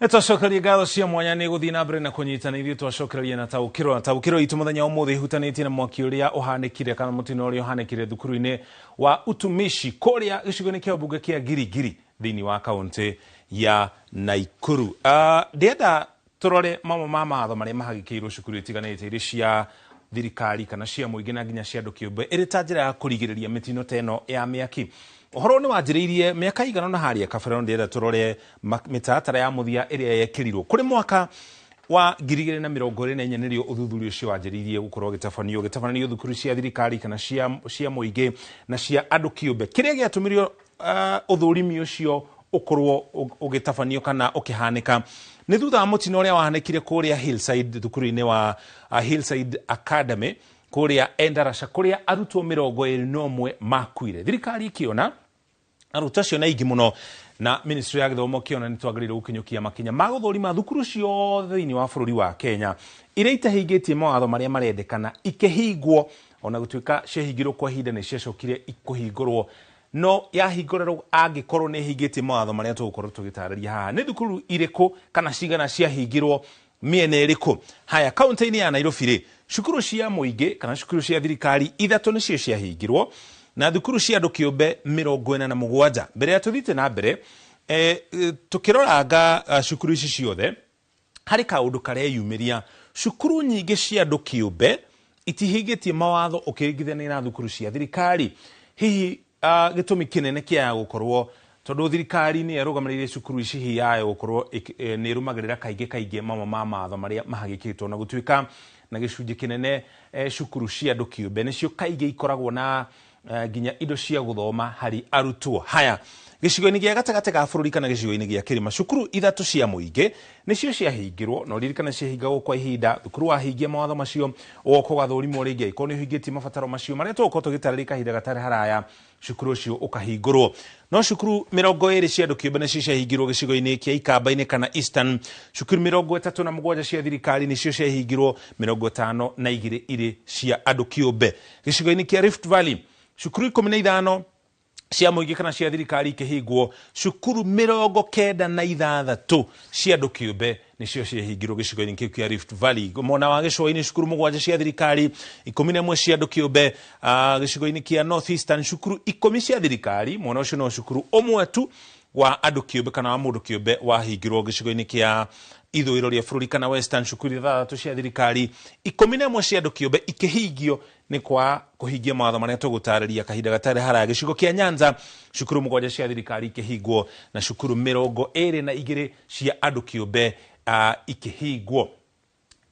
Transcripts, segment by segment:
Nitwacokeria ngatho cia mwanya ni guthii na mbere na kunyitana ithuĩ twacokereria na taukiro itu muthenya ũmũthĩ ihutanĩtie na mwaki ũrĩa ũhanĩkire kana mũtino ũrĩa ũhanĩkire thukuru-inĩ wa utumishi kũrĩa gĩcigo-inĩ kĩa mbunge kĩa Girigiri thĩinĩ wa kaunti ya Naikuru. Ndĩenda tũrore mamwe ma mawatho marĩa mahagĩkĩirwo cukuru itiganĩte iria cia thirikari kana cia mũingĩ na nginya cia andũ kĩũmbe ĩrĩ ta njĩra ya kũrigĩrĩria mĩtino ta ĩno ya mĩaki. Ũhoro nĩ wanjĩrĩirie mĩaka igana na harĩa kabere ndĩenda tũrore mĩtaratara ya mũthia ĩrĩa yekĩrirwo kũrĩ mwaka wa 2024 nĩrĩo ũthuthuria ũcio wanjĩrĩirie gũkorwo gĩtabanio thukuru cia thirikari kana cia mũingĩ na cia andũ kĩũmbe. Kĩrĩa gĩatũmirio ũthũrimi ũcio ũkorwo ũgĩtabanio kana ũkĩhanĩka nĩ thutha wa mũtino ũrĩa wahanĩkire kũrĩa Hillside thukuru-inĩ wa Hillside Academy kũrĩa Endarasha kũrĩa arutwo 21 makuire. Thirikari ikĩona arutwo acio na aingĩ mũno na Ministry ya Gĩthomo kĩona nĩ twagĩrĩirwo gũkinyũkia makinya ma gũthũrima thukuru ciothe thĩinĩ wa bũrũri wa Kenya iria itahingĩtie mawatho marĩa marendekana ikĩhingwo, ona gũtuĩka ciahingĩrwo kwa ihinda nĩ ciacokire kũhingũrwo, no yahingũrĩrwo angĩkorwo nĩ hingĩtie mawatho marĩa tũgũkorwo tũgĩtarĩria haha. Nĩ thukuru irĩkũ kana cigana ciahingĩrwo mĩena ĩrĩkũ? Haya, kaunti-inĩ ya Nairobi rĩ, cukuru cia mũingĩ kana cukuru cia thirikari 3 nĩcio ciahingĩrwo na thukuru cia andũ kĩũmbe 47. Mbere ya tũthiĩte na mbere tũkĩroranga cukuru ici ciothe harĩ kaũndũ kareyumĩria. Cukuru nyingĩ cia andũ kĩũmbe itihingĩtie mawatho ũkĩringithania na thukuru cia thirikari. Hihi gĩtũmi kĩnene kĩa gũkorwo tondũ thirikari nĩ yarũgamĩrĩire cukuru ici hihi yayo gũkorwo nĩ ĩrũmagĩrĩra kaingĩ mamwe ma mawatho marĩa mahagĩkĩtwo, na gũtuĩka na gĩcunjĩ kĩnene cukuru cia andũ kĩũmbe nĩcio kaingĩ ikoragwo na nginya indo cia gũthoma harĩ arutwo. Haya, gĩcigo-inĩ gĩa gatagatĩ ga bũrũri kana gĩcigo-inĩ gĩa kĩrĩma cukuru 3 cia mũingĩ nĩcio ciahingĩrwo, no ririkana ciahingagwo kwa ihinda. Thukuru wahingia mawatho macio ũgoka ũgathũrimwo rĩngĩ angĩkorwo nĩ ũhingĩtie mabataro macio marĩa tũgũkorwo tũgĩtarĩria kahinda gatarĩ haraya, cukuru ũcio ũkahingũrwo. No cukuru 20 cia andũ kĩũmbe nĩcio ciahingĩrwo gĩcigo-inĩ kĩa ikamba-inĩ kana Eastern. Cukuru 37 cia thirikari nĩcio ciahingĩrwo, 52 irĩ cia andũ kĩũmbe. Gĩcigo-inĩ kĩa Rift Valley cukuru 15 cia mũingĩ kana cia thirikari ikĩhingwo, cukuru 96 cia andũ kĩũmbe nĩcio ciahingĩrwo gĩcigo-inĩ kĩu kĩa Rift Valley. Mwena wa gĩcũa-inĩ cukuru 7 cia thirikari, 11 cia andũ kĩũmbe. Gĩcigo-inĩ kĩa North Eastern cukuru 10 cia thirikari, mwena ũcio no cukuru ũmwe tu wa andũ kĩũmbe kana wa mũndũ kĩũmbe wahingĩrwo. Gĩcigo-inĩ kĩa ithũĩro rĩa bũrũri kana Western cukuru 3 cia thirikari, 11 cia andũ kĩũmbe ikĩhingio nĩ kwa kũhingia mawatho marĩa tũgũtarĩria kahinda gatarĩ haraya. Gĩcigo kĩa Nyanza cukuru 7 cia thirikari ikĩhingwo na cukuru 22 cia andũ kĩũmbe ikĩhingwo.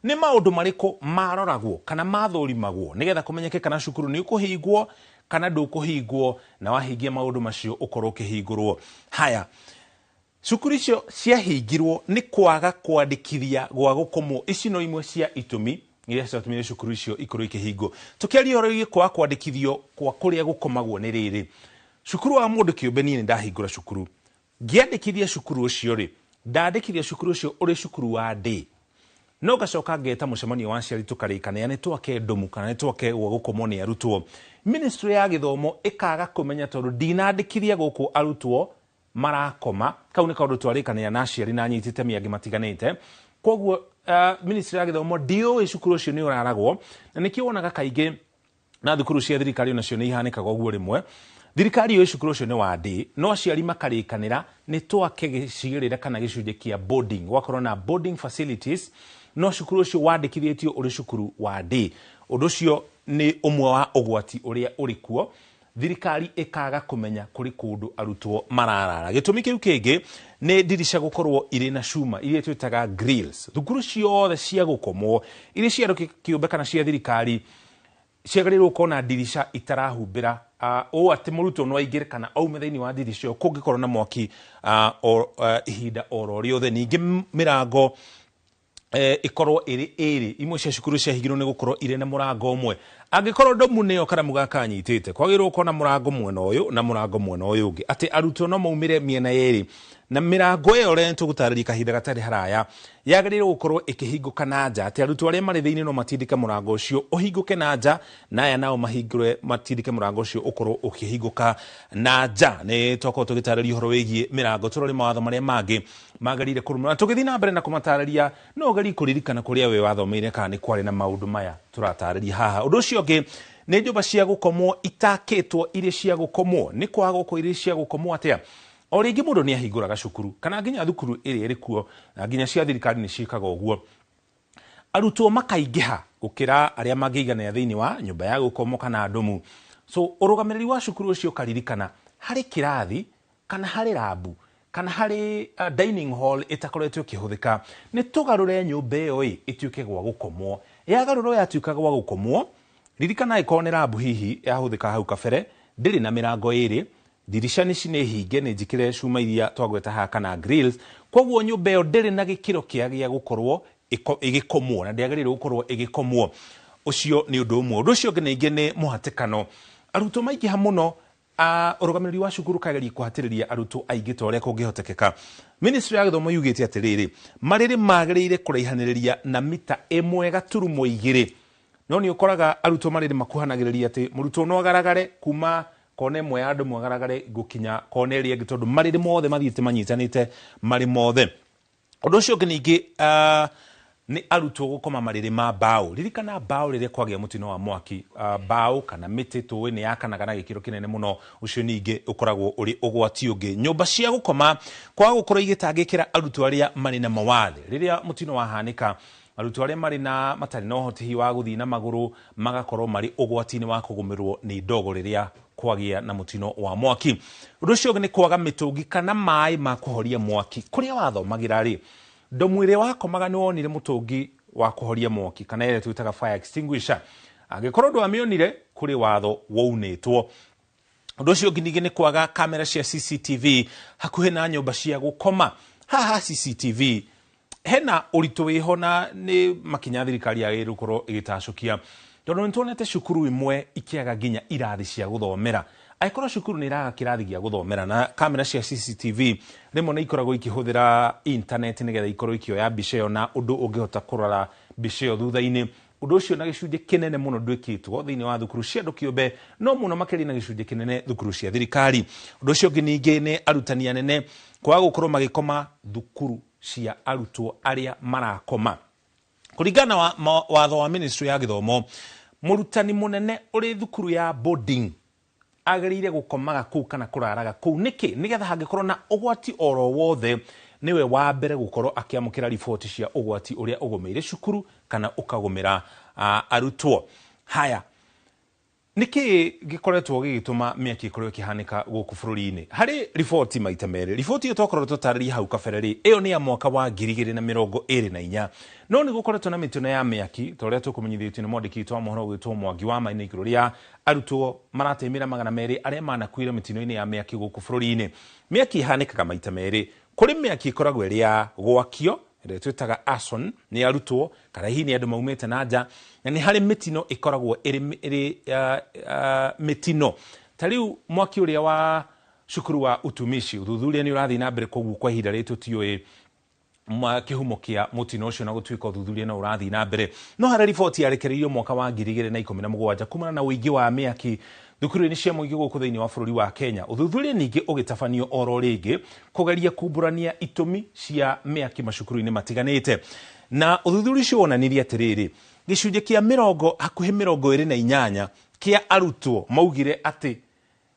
Nĩ maũndũ marĩkũ maroragwo kana mathũrimagwo nĩgetha kũmenyeke kana cukuru nĩ ũkũhingwo kana ndũkũhingwo, na wahingia maũndũ macio ũkorwo ũkĩhingũrwo? Haya, cukuru icio ciahingirwo nĩ kwaga kwandĩkithia gwa gũkomwo. Ici no imwe cia itũmi iria ciatũmire cukuru icio ikorwo ikĩhingwo. Tũkĩaria ũhoro wĩgiĩ kwaga kwandĩkithio kwa kũrĩa gũkomagwo nĩ rĩrĩ, cukuru wa mũndũ kĩũmbe niĩ nĩ ndahingũra cukuru, ngĩandĩkithia cukuru ũcio rĩ, ndandĩkithia cukuru ũcio ũrĩ cukuru wa day, no gacoka ngeta mũcemanio wa aciari tũkarĩkanĩra nĩ twake ndomu kana nĩ twake gwa gũkomwo nĩ arutwo. Ministry ya Gĩthomo ĩkaga kũmenya tondũ ndinandĩkithia gũkũ arutwo marakoma. Kau nĩ kaũndũ twarĩkanĩra na aciari na anyiti itemi angĩ matiganĩte. Koguo Ministry ya Gĩthomo ndiũĩ cukuru ũcio nĩ ũraragwo, na nĩkĩo wonaga kaingĩ na thukuru cia thirikari onacio nĩ ihanĩkaga ũguo rĩmwe. Thirikari yoĩ cukuru ũcio nĩ wa day, no aciari makarĩkanĩra nĩ twake gĩcigĩrĩra kana gĩcunjĩ kĩa boarding, gwakorwo na boarding facilities, no cukuru ũcio wandĩkithĩtio ũrĩ cukuru wa day. Ũndũ ũcio nĩ ũmwe wa ũgwati ũrĩa ũrĩ kuo, thirikari ĩkaga kũmenya kũrĩ kũndũ arutwo mararara. Gĩtũmi kĩu kĩngĩ nĩ ndirica gũkorwo irĩ na cuma iria twĩtaga grills. Thukuru ciothe cia gũkomwo iria cia andũ kĩũmbe kana cia thirikari ciagĩrĩirwo gũkorwo na ndirica itarahumbĩra, ũũ atĩ mũrutwo no aingĩre kana aume thĩinĩ wa ndirica ĩyo kũngĩkorwo na mwaki ihinda oro rĩothe. Ningĩ mĩrango ikorwo ĩrĩ ĩrĩ, imwe cia cukuru ciahingirwo nĩ gũkorwo irĩ na mũrango ũmwe. angikorwo ndomu niyo kana mugaka nyitite kwagirwo kona murango mwena uyu na murango mwena uyu ungi ati arutwo no maumire miena yeri na mirango iyo rento gutarĩria kahinda gatari haraya yagĩrĩirwo gukorwo ikihinguka na nja ati arutwo aria mari thiini no matindike murango ucio uhinguke na nja na aya nao mahingure matindike murango ucio ukorwo ukihinguka na nja ni toko tugitarĩria horo wigie mirango turori mawatho maria mangi magarire kurumana tugithi na mbere na kumatarĩria no gari kuririkana kuria we wathomeire kana ni kwari na maundu maya turatarĩria haha undu ucio ungi ni nyumba cia gukomwo itakitwo iria cia gukomwo ni kwaga uko iria cia gukomwo atia o ringi mundu ni ahinguraga cukuru kana nginya thukuru iri iri kuo na nginya cia thirikari ni ciikaga uguo arutwo makaingiha gukira aria mangĩigana thiini wa nyumba ya gukomwo kana ndomu so urugamiriri wa cukuru ucio karirikana hari kirathi kana hari labu kana hari dining hall itakoretwo ikihuthika ni tugarure nyumba iyo ituike gwa gukomwo yagaruro yatuika gwa gukomwo ririkana ikone labu hihi yahuthika hau kabere ndiri na mirango iri dirisha ni cine hinge ni njikire cuma iria twagweta haha kana grills koguo nyumba iyo ndiri na gikiro kia gukorwo igikomwo na ndiagĩrĩirwo gukorwo igikomwo ucio ni undu umwe undu ucio ngingi ni muhatikano arutwo maingĩha muno urugamiriri wa cukuru kageria kuhatĩrĩria arutwo aingĩ ta ũrĩa kũngĩhotekeka ministry ya gĩthomo yugĩte atĩrĩrĩ marĩrĩ magĩrĩire kũraihanĩrĩria na mita 1.2 no ni ukoraga arutwo marĩrĩ makuhanagĩrĩria atĩ mũrutwo no agaragare kuma kone mwe ya andũ mwagaragare gukinya kone ĩrĩa ĩngĩ tondũ marĩrĩ mothe mathiĩte manyitanĩte marĩ mothe ũndũ ũcio ũngĩ ningĩ ni arutwo gukoma marĩrĩ ma mbao ririkana mbao rĩrĩa kwagĩa mutino wa mwaki mbao kana mĩtĩ tũĩ nĩ yakanaga na gĩkĩro kĩnene mũno ũcio ningĩ ũkoragwo ũrĩ ũgwati ũngĩ nyũmba cia gũkoma kwaga gũkorwo igĩtangĩkĩra arutwo arĩa marĩ na mawathe rĩrĩa mutino wahanĩka arutwo arĩa marĩ na matarĩ na ũhoti wa gũthiĩ na magũrũ magakorwo marĩ ũgwati-inĩ wa kũgũmĩrwo nĩ ndogo rĩrĩa kwagĩa na mutino wa mwaki ũndũ ũcio ũngĩ nĩ kwaga mĩtũngi kana maĩ ma kũhoria mwaki kũrĩa wathomagira rĩ ndomwire wakomaga ni wonire mutungi wa kuhoria mwaki kana ile twitaga fire extinguisher angikorwo ndwamionire kuri watho wounitwo undu ucio ngingi ni kwaga kamera cia CCTV hakuhe na nyumba cia gukoma haha CCTV hena uritu wiho na ni makinya thirikari ya gukorwo igitacukia tondu nituonete cukuru imwe ikiaga nginya irathi cia guthomera aikorwo cukuru ni iraga kirathi gia guthomera na kamera cia CCTV rimwe ni ikoragwo ikihuthira internet nigetha ikorwo ikioya mbica iyo na undu ungihota kurora mbica iyo thutha-ini undu ucio na gicunje kinene muno ndwikitwo thiini wa thukuru cia andu kiumbe no muno makiri na gicunje kinene thukuru cia thirikari undu ucio ngi ningi ni arutani anene kwaga gukorwo magikoma thukuru cia arutwo aria marakoma kuringana watho wa ministry ya githomo murutani munene uri thukuru ya boarding agĩrĩire gukomaga kuu kana kuraraga kuu niki nigetha hangikorwo na ugwati oro wothe niwe wa mbere gukorwo akiamukira riboti cia ugwati uria ugomeire cukuru kana ukagomera arutwo haya niki gikoretwo gigituma miaki ikorwo ikihanika guku bururi-ini hari riboti maita meri riboti iyo twakorwo tutarĩria hau kabere iyo ni ya mwaka wa 2024 no ni gukoretwo na mitino ya miaki toria tukumenyithĩtio ni mwandĩki wa mohoro gwitwo Mwangi wa Maina igũrũ ria arutwo maratemira 200 aria manakuire mitino-ini ya miaki guku bururi-ini miaki ihanikaga maita meri kuri miaki ikoragwo iri ya gwakio ĩrĩa twĩtaga arson ni arutwo kana hihi ni andu maumĩte na nja na ni hari mitino ikoragwo iri mitino tariu mwaki uria wa cukuru wa utumishi uthuthuria ni urathi na mbere koguo kwa ihinda rĩtũ tiũĩ kihumo kia mutino ucio na gutuika uthuthuria na urathi na mbere no hari riboti yarekereirio mwaka wa 2017 kumana na uigi wa miaki thukuru-ini cia mũingĩ gũkũ thĩinĩ wa bũrũri wa Kenya uthuthuria ningĩ ũgĩtabanio oro rĩngĩ kũgeria kumbũrania itũmi cia mĩaki macukuru-inĩ matiganĩte na uthuthuria ũcio wonanirie atĩrĩrĩ gĩcunjĩ kĩa hakuhĩ 28 kĩa arutwo maugire atĩ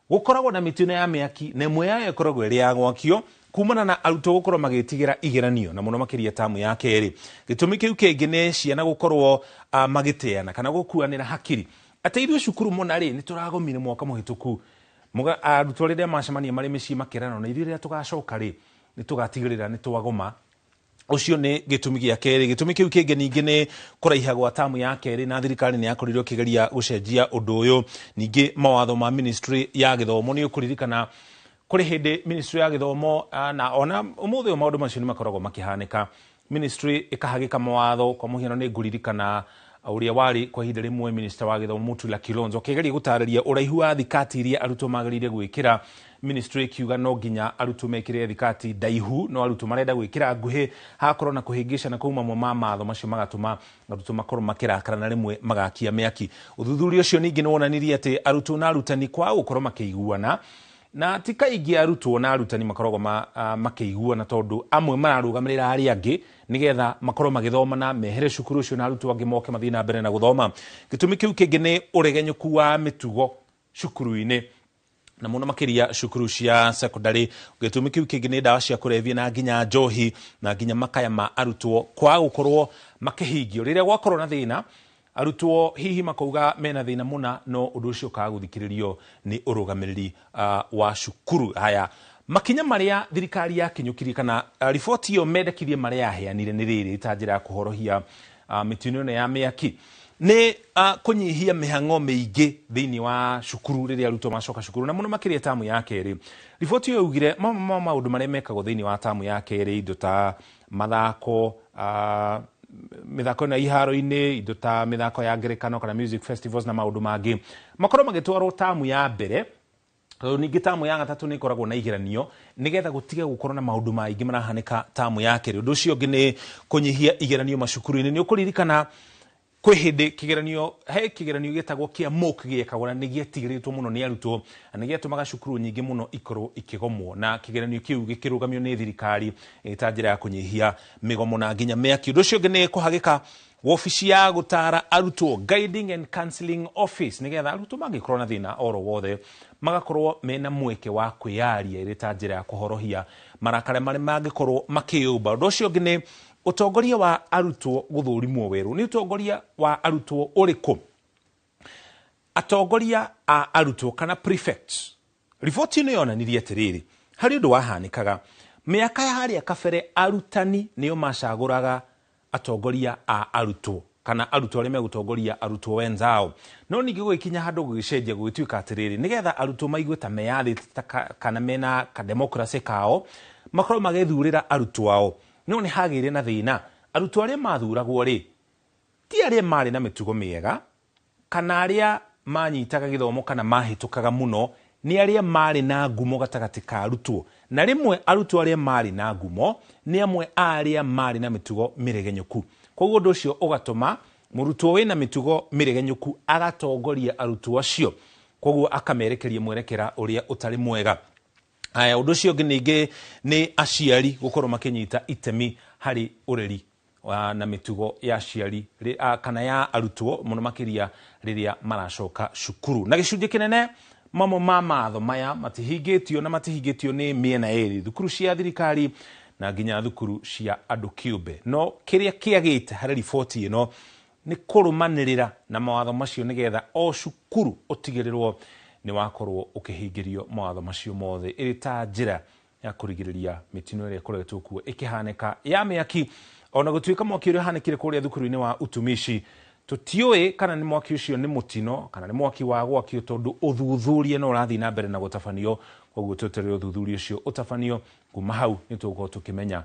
gũkoragwo na mitino ya mĩaki na ĩmwe yayo ĩkoragwo ĩrĩ ya gwakio kumana na arutwo gũkorwo magĩtigĩra igeranio na mũno makĩria tamu ya kerĩ gĩtũmi kĩu kĩngĩ nĩ ciana gũkorwo magĩteana kana gũkuanĩra hakiri ate ithuĩ cukuru mũna rĩ nĩ tũragomire mwaka mũhĩtũku arutwo rĩrĩa macemania marĩ mĩciĩ makĩrana na ithuĩ rĩrĩa tũgacoka rĩ nĩ tũgatigĩrĩra nĩ twagoma ucio nĩ gĩtũmi gĩa kerĩ gĩtũmi kĩu kĩngĩ ningĩ nĩ kũraiha gwa tamu ya kerĩ na thirikari nĩ yakorirwo kĩgeria gũcenjia ũndũ ũyũ ningĩ mawatho ma ministry ya gĩthomo nĩ ũkũririkana kũrĩ hĩndĩ ministry ya gĩthomo na ona ũmũthĩ maũndũ macio nĩ makoragwo makĩhanĩka ministry ĩkahagĩka mawatho kwa mũhiano nĩ ngũririkana uria wari kwa ihinda rimwe minister wa githomo Mutula Kilonzo kegeria gutariria uraihu wa thikati iria arutwo magirire gwikira ministry kiuga no nginya arutwo mekire thikati daihu no arutwo marenda gwikira nguhi hakorwo na kuhingisha na kuuma mo matho macio magatuma arutwo makorwo makirakara na rimwe magakia miaki. Uthuthuria ucio ningi ni wonanirie ati arutwo na arutani kwa gukorwo makiguana na ti kaingĩ arutwo na arutani makoragwo makĩiguana tondu amwe mararugamirira aria angi nigetha makorwo magithoma na mehere cukuru ucio na arutwo angi moke mathii na mbere na guthoma. Gitumi kiu kingi ni uregenyuku wa mitugo cukuru-ini na muno makiria cukuru cia secondary. Gitumi kiu kingi ni ndawa cia kurevia na nginya njohi na nginya makaya ma arutwo kwa gukorwo makihingio riria gwakorwo na thina arutwo hihi makauga mena thina muna no undu ucio kaga guthikiririo ni urugamiriri wa cukuru. Haya makinya maria thirikari yakinyukirie kana riboti iyo mendekithie maria yaheanire ni riri ta njira ya kuhorohia mitino ya miaki ni kunyihia mihang'o miingi thiini wa cukuru riria arutwo macoka cukuru na muno makiria tamu ya keri. Riboti iyo ugire maundu maria mekagwo thiini wa tamu ya keri indo ta mathako mithako na iharo-ini indo ta mithako ya ngerekano kana music festivals na maundu mangi makorwo magitwarwo tamu ya mbere. Ningi tamu ya gatatu ni koragwo na igeranio nigetha gutige gukorwo na maundu maingi marahanika tamu ya keri. Undu ucio ungi ni kunyihia igeranio macukuru-ini. Ni ukuririkana kwi hindi kigeranio gitagwo kia mock giekagwo na nigietigiritwo muno ni arutwo na nigiatumaga cukuru nyingi muno ikorwo ikigomwo na kigeranio kiu gikirugamio ni thirikari ta njira ya kunyihia migomo na nginya miaki. Undu ucio ungi ni kuhagika wobici ya gutara arutwo guiding and counseling office nigetha arutwo mangikorwo na thina oro wothe magakorwo mena mweke wa kwiyaria iri ta njira ya kuhorohia marakara maria mangikorwo makiyumba. Undu ucio ungi ni utongoria wa arutwo guthurimwo weru. Ni utongoria wa arutwo uriku? Atongoria a arutwo kana prefects. Riboti ino yonanirie atiriri hari undu wahanikaga miaka ya haria kabere arutani nio macaguraga atongoria a arutwo kana arutwo aria megutongoria arutwo wenzao no ningi gwikinya handu gugicenjia gugituika atiriri nigetha arutwo maigue ta meyathi kana mena ka democracy kao makorwo magethurira arutwo ao. No ni hagire na thina arutwo aria mathuragwo ri ti aria mari na mitugo miega kana aria manyitaga githomo kana mahitukaga muno ni aria mari na ngumo gatagati ka arutwo na rimwe arutwo aria mari na ngumo ni amwe aria mari na mitugo miregenyuku. Koguo undu ucio ugatuma murutwo wina mitugo miregenyuku agatongoria arutwo acio koguo akamerekeria mwerekera uria utari mwega. Aya undu ucio ngingi ni aciari gukorwo makinyita itemi hari ureri na mitugo ya aciari kana ya arutwo muno makiria riria maracoka cukuru. Na gicunji kinene mamo matho maya matihingitio na matihingitio ni miena eri thukuru cia thirikari na nginya thukuru cia andu kiumbe. No kiria kiagite hari riboti ino ni kurumanirira na mawatho macio nigetha o cukuru utigirirwo ni wakorwo ukihingirio mawatho macio mothe iri ta njira ya kurigiriria mitino iria ikoretwo kuo ikihaneka ya miaki. Ona gutuika mwaki uria hanikire kuria thukuru-ini wa utumishi tutioi kana ni mwaki ucio ni mutino kana ni mwaki wa gwakio tondu uthuthuria no urathi na mbere na gutafanio. Koguo tweterere uthuthuria ucio utafanio kuma hau ni tugukorwo tukimenya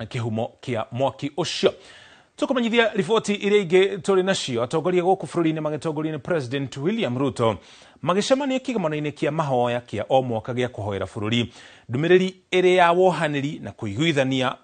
kihumo kia mwaki ucio. Tukumenyithia riboti iria ingi turi nacio. Atongoria guku bururi-ini magitongorio ni President William Ruto magicemania kigamano-ini kia mahoya kia o mwaka gia kuhoera bururi. Ndumiriri iri ya wohaniri na kuiguithania